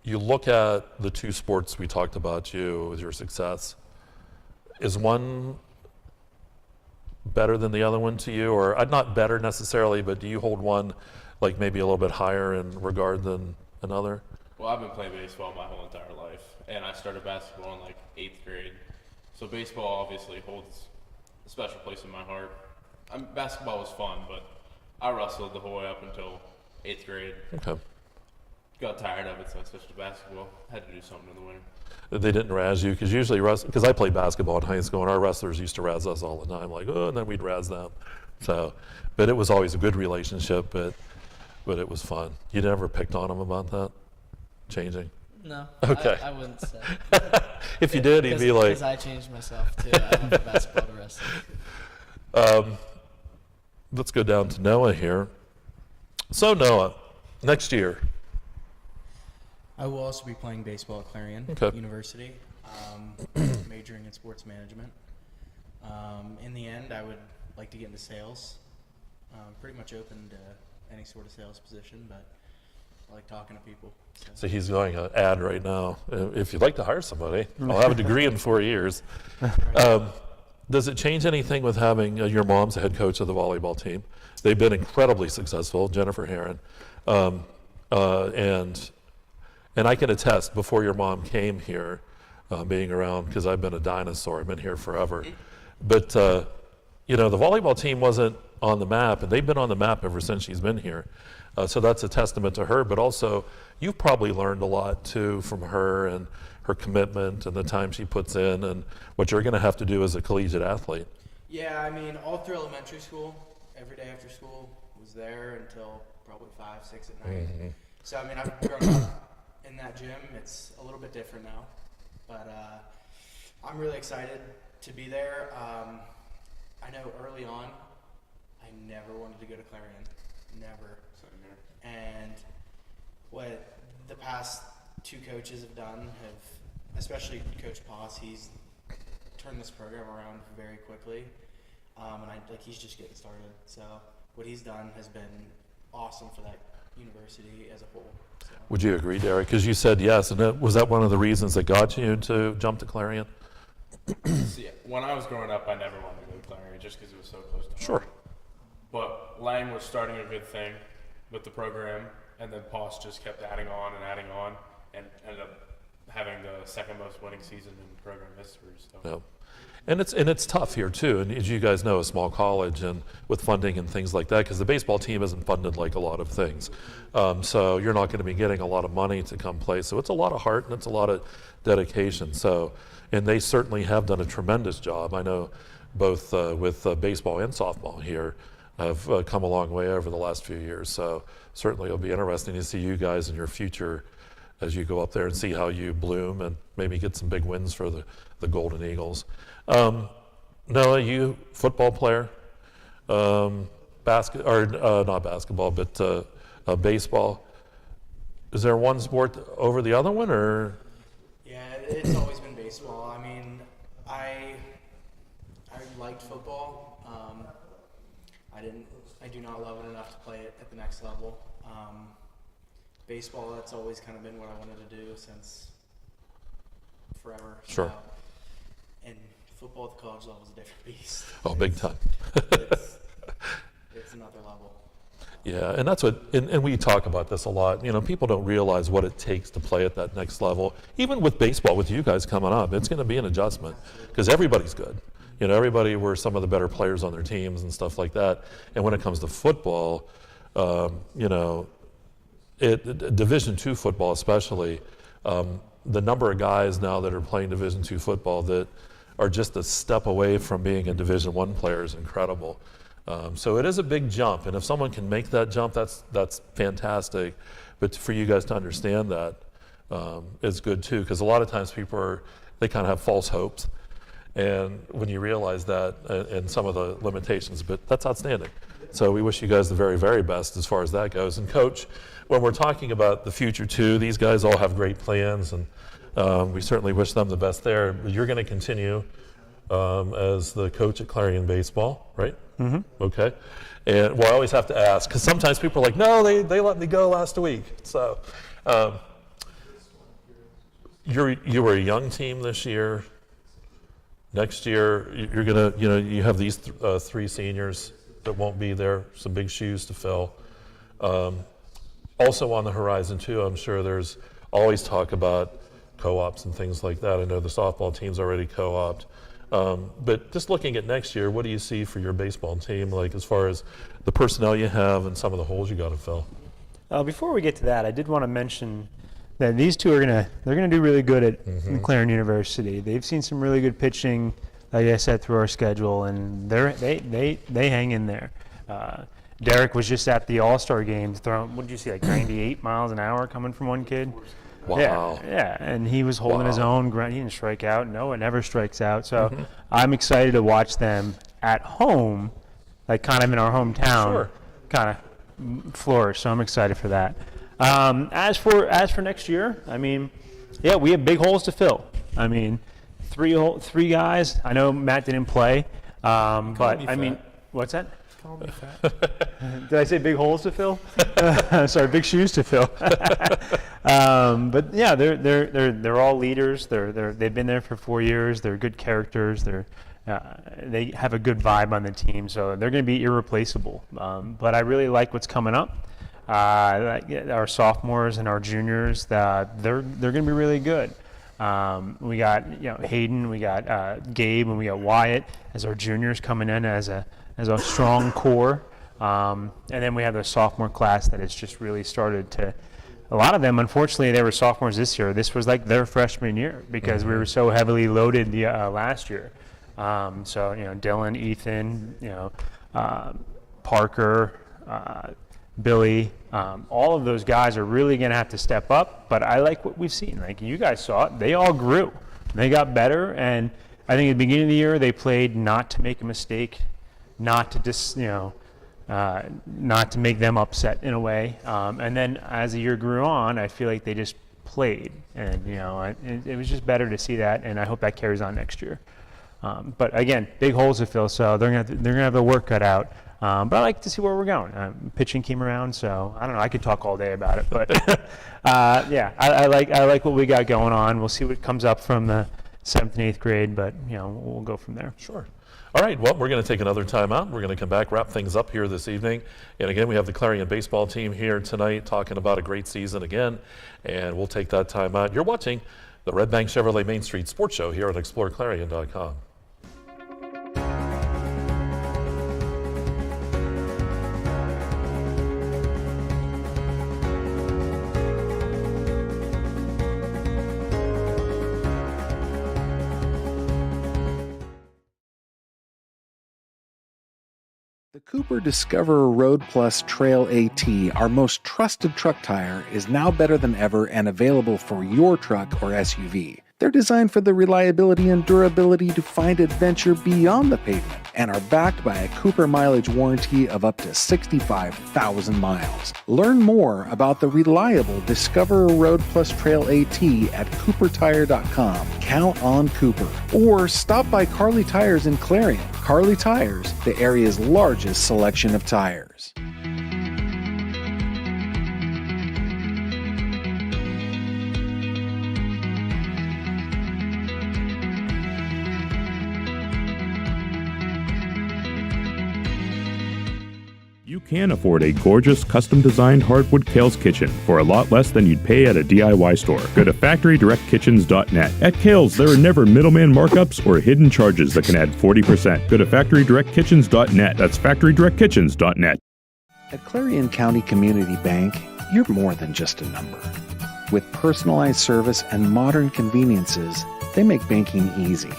You look at the two sports we talked about with your success. Is one better than the other one to you? Or not better necessarily, but do you hold one like maybe a little bit higher in regard than another?
Well, I've been playing baseball my whole entire life, and I started basketball in like 8th grade. So baseball obviously holds a special place in my heart. Basketball was fun, but I wrestled the whole way up until 8th grade.
Okay.
Got tired of it, so I switched to basketball. Had to do something in the winter.
They didn't razz you? Because usually, because I played basketball in high school, and our wrestlers used to razz us all the time, like, and then we'd razz them. So, but it was always a good relationship, but it was fun. You never picked on them about that? Changing?
No.
Okay.
I wouldn't say.
If you did, he'd be like...
Because I changed myself, too. I went from basketball to wrestling.
Let's go down to Noah here. So, Noah, next year...
I will also be playing baseball at Clarion University, majoring in sports management. In the end, I would like to get into sales. Pretty much open to any sort of sales position, but I like talking to people.
So he's going an ad right now. If you'd like to hire somebody, I'll have a degree in 4 years. Does it change anything with having your mom's the head coach of the volleyball team? They've been incredibly successful, Jennifer Herron, and I can attest, before your mom came here, being around, because I've been a dinosaur, I've been here forever. But, the volleyball team wasn't on the map, and they've been on the map ever since she's been here. So that's a testament to her, but also you've probably learned a lot, too, from her and her commitment and the time she puts in and what you're going to have to do as a collegiate athlete.
Yeah, I mean, all through elementary school, every day after school, was there until probably 5, 6 at night. Mm-hmm. So, I mean, I've grown up in that gym. It's a little bit different now, but I'm really excited to be there. I know early on I never wanted to go to Clarion, never. And what the past 2 coaches have done, especially Coach Poss, he's turned this program around very quickly, and he's just getting started. So what he's done has been awesome for that university as a whole. So.
Would you agree, Derek? Because you said yes, and was that one of the reasons that got you to jump to Clarion?
See, when I was growing up, I never wanted to go to Clarion just because it was so close to home.
Sure.
But Lang was starting a good thing with the program, and then Poss just kept adding on, and ended up having the second most winning season in program history. So.
Yeah. And it's tough here too, and as you guys know, a small college and with funding and things like that, because the baseball team isn't funded like a lot of things. So you're not going to be getting a lot of money to come play. So it's a lot of heart and it's a lot of dedication. So, and they certainly have done a tremendous job. I know both with baseball and softball here have come a long way over the last few years. So certainly it'll be interesting to see you guys in your future as you go up there and see how you bloom and maybe get some big wins for the Golden Eagles. Noah, you football player, not basketball, but baseball. Is there one sport over the other one, or?
Yeah, it's always been baseball. I mean, I liked football. I do not love it enough to play it at the next level. Baseball, that's always kind of been what I wanted to do since forever.
Sure.
So, and football at the college level is a different beast.
Oh, big time.
It's another level.
Yeah, and that's what, and we talk about this a lot. People don't realize what it takes to play at that next level. Even with baseball, with you guys coming up, it's going to be an adjustment because everybody's good. everybody were some of the better players on their teams and stuff like that. And when it comes to football, Division II football especially, the number of guys now that are playing Division II football that are just a step away from being a Division I player is incredible. So it is a big jump, and if someone can make that jump, that's fantastic. But for you guys to understand that is good too, because a lot of times people they kind of have false hopes, and when you realize that and some of the limitations, but that's outstanding. So we wish you guys the very, very best as far as that goes. And Coach, when we're talking about the future too, these guys all have great plans, and we certainly wish them the best there. But you're going to continue as the coach at Clarion Baseball, right? Mm-hmm. Okay. And well, I always have to ask, because sometimes people are like, no, they let me go last week. So you were a young team this year. Next year, you're going to, you have these three seniors that won't be there, some big shoes to fill. Also on the horizon too, I'm sure there's always talk about co-ops and things like that. I know the softball team's already co-opted. But just looking at next year, what do you see for your baseball team, like as far as the personnel you have and some of the holes you got to fill?
Before we get to that, I did want to mention that these two they're gonna do really good at Clarion University. They've seen some really good pitching, like I said, through our schedule, and they hang in there. Derek was just at the All-Star games throwing, what did you see, like 98 miles an hour coming from one kid?
Wow.
Yeah, and he was holding his own. He didn't strike out. Noah never strikes out. So I'm excited to watch them at home, like kind of in our hometown, kind of flourish. So I'm excited for that. As for next year, I mean, yeah, we have big holes to fill. I mean, three guys. I know Matt didn't play, but I mean, what's that?
Call me fat.
Did I say big holes to fill? Sorry, big shoes to fill. But yeah, they're all leaders. They've been there for 4 years. They're good characters. They have a good vibe on the team, so they're going to be irreplaceable. But I really like what's coming up. Our sophomores and our juniors, they're going to be really good. We got Hayden, we got Gabe, and we got Wyatt as our juniors coming in as a strong core. And then we have the sophomore class that has just really started to. A lot of them, unfortunately, they were sophomores this year. This was like their freshman year because we were so heavily loaded last year. So Dylan, Ethan, Parker, Billy, all of those guys are really going to have to step up. But I like what we've seen. Like you guys saw it, they all grew, they got better, and I think at the beginning of the year they played not to make a mistake, not to just not to make them upset in a way. And then as the year grew on, I feel like they just played, and it was just better to see that, and I hope that carries on next year. But again, big holes to fill, so they're gonna have the work cut out. But I like to see where we're going. Pitching came around, so I don't know. I could talk all day about it, but yeah, I like what we got going on. We'll see what comes up from the 7th and 8th grade, but we'll go from there.
Sure. All right, well, we're going to take another time out. We're going to come back, wrap things up here this evening. And again, we have the Clarion baseball team here tonight talking about a great season again, and we'll take that time out. You're watching the Redbank Chevrolet Main Street Sports Show here at exploreClarion.com.
The Cooper Discoverer Road Plus Trail AT, our most trusted truck tire, is now better than ever and available for your truck or SUV. They're designed for the reliability and durability to find adventure beyond the pavement and are backed by a Cooper mileage warranty of up to 65,000 miles. Learn more about the reliable Discoverer Road Plus Trail AT at CooperTire.com. Count on Cooper. Or stop by Carly Tires in Clarion. Carly Tires, the area's largest selection of tires.
You You can afford a gorgeous, custom-designed hardwood Kales kitchen for a lot less than you'd pay at a DIY store. Go to FactoryDirectKitchens.net. At Kales, there are never middleman markups or hidden charges that can add 40%. Go to FactoryDirectKitchens.net. That's FactoryDirectKitchens.net.
At Clarion County Community Bank, you're more than just a number. With personalized service and modern conveniences, they make banking easy.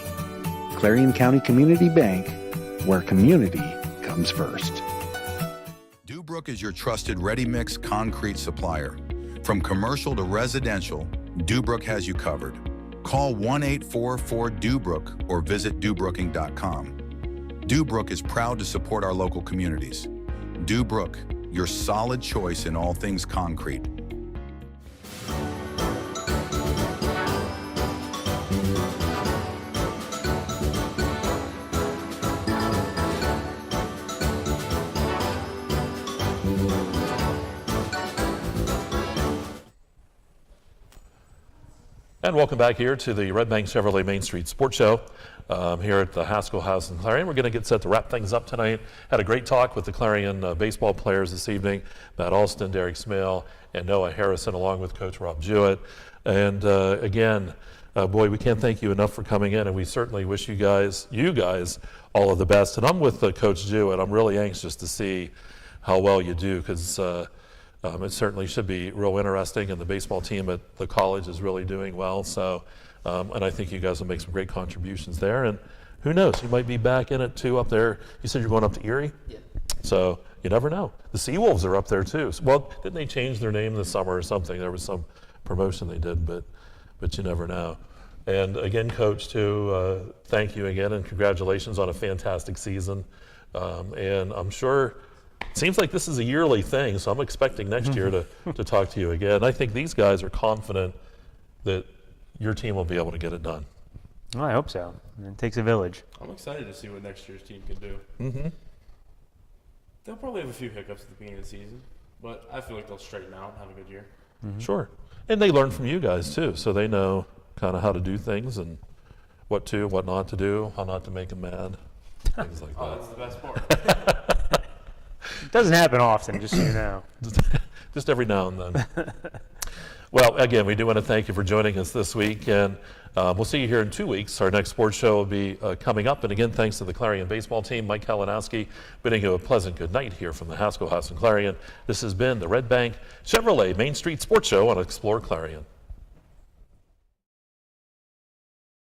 Clarion County Community Bank, where community comes first.
Dubrook is your trusted ready-mix concrete supplier. From commercial to residential, Dubrook has you covered. Call 1-844-DUBROOK or visit DuBrooking.com. Dubrook is proud to support our local communities. Dubrook, your solid choice in all things concrete.
And welcome back here to the Redbank Chevrolet Main Street Sports Show here at the Haskell House in Clarion. We're going to get set to wrap things up tonight. Had a great talk with the Clarion baseball players this evening, Matt Alston, Derek Smale, and Noah Harrison, along with Coach Rob Jewett. And again, boy, we can't thank you enough for coming in, and we certainly wish you guys all of the best. And I'm with Coach Jewett. I'm really anxious to see how well you do, because it certainly should be real interesting, and the baseball team at the college is really doing well. So, and I think you guys will make some great contributions there. And who knows, you might be back in it too up there. You said you're going up to Erie?
Yeah.
So you never know. The Seawolves are up there too. Well, didn't they change their name this summer or something? There was some promotion they did, but you never know. And again, Coach, too, thank you again, and congratulations on a fantastic season. And I'm sure, it seems like this is a yearly thing, so I'm expecting next year to talk to you again. I think these guys are confident that your team will be able to get it done.
Well, I hope so. It takes a village.
I'm excited to see what next year's team can do.
Mm-hmm.
They'll probably have a few hiccups at the beginning of the season, but I feel like they'll straighten out and have a good year.
Mm-hmm. Sure. And they learn from you guys too, so they know kind of how to do things and what to, what not to do, how not to make them mad, things like that.
That's the best part.
It doesn't happen often, just so you know.
Just every now and then. Well, again, we do want to thank you for joining us this week, and we'll see you here in 2 weeks. Our next sports show will be coming up, and again, thanks to the Clarion baseball team, Mike Kalinowski, bidding you a pleasant good night here from the Haskell House in Clarion. This has been the Redbank Chevrolet Main Street Sports Show on Explore Clarion.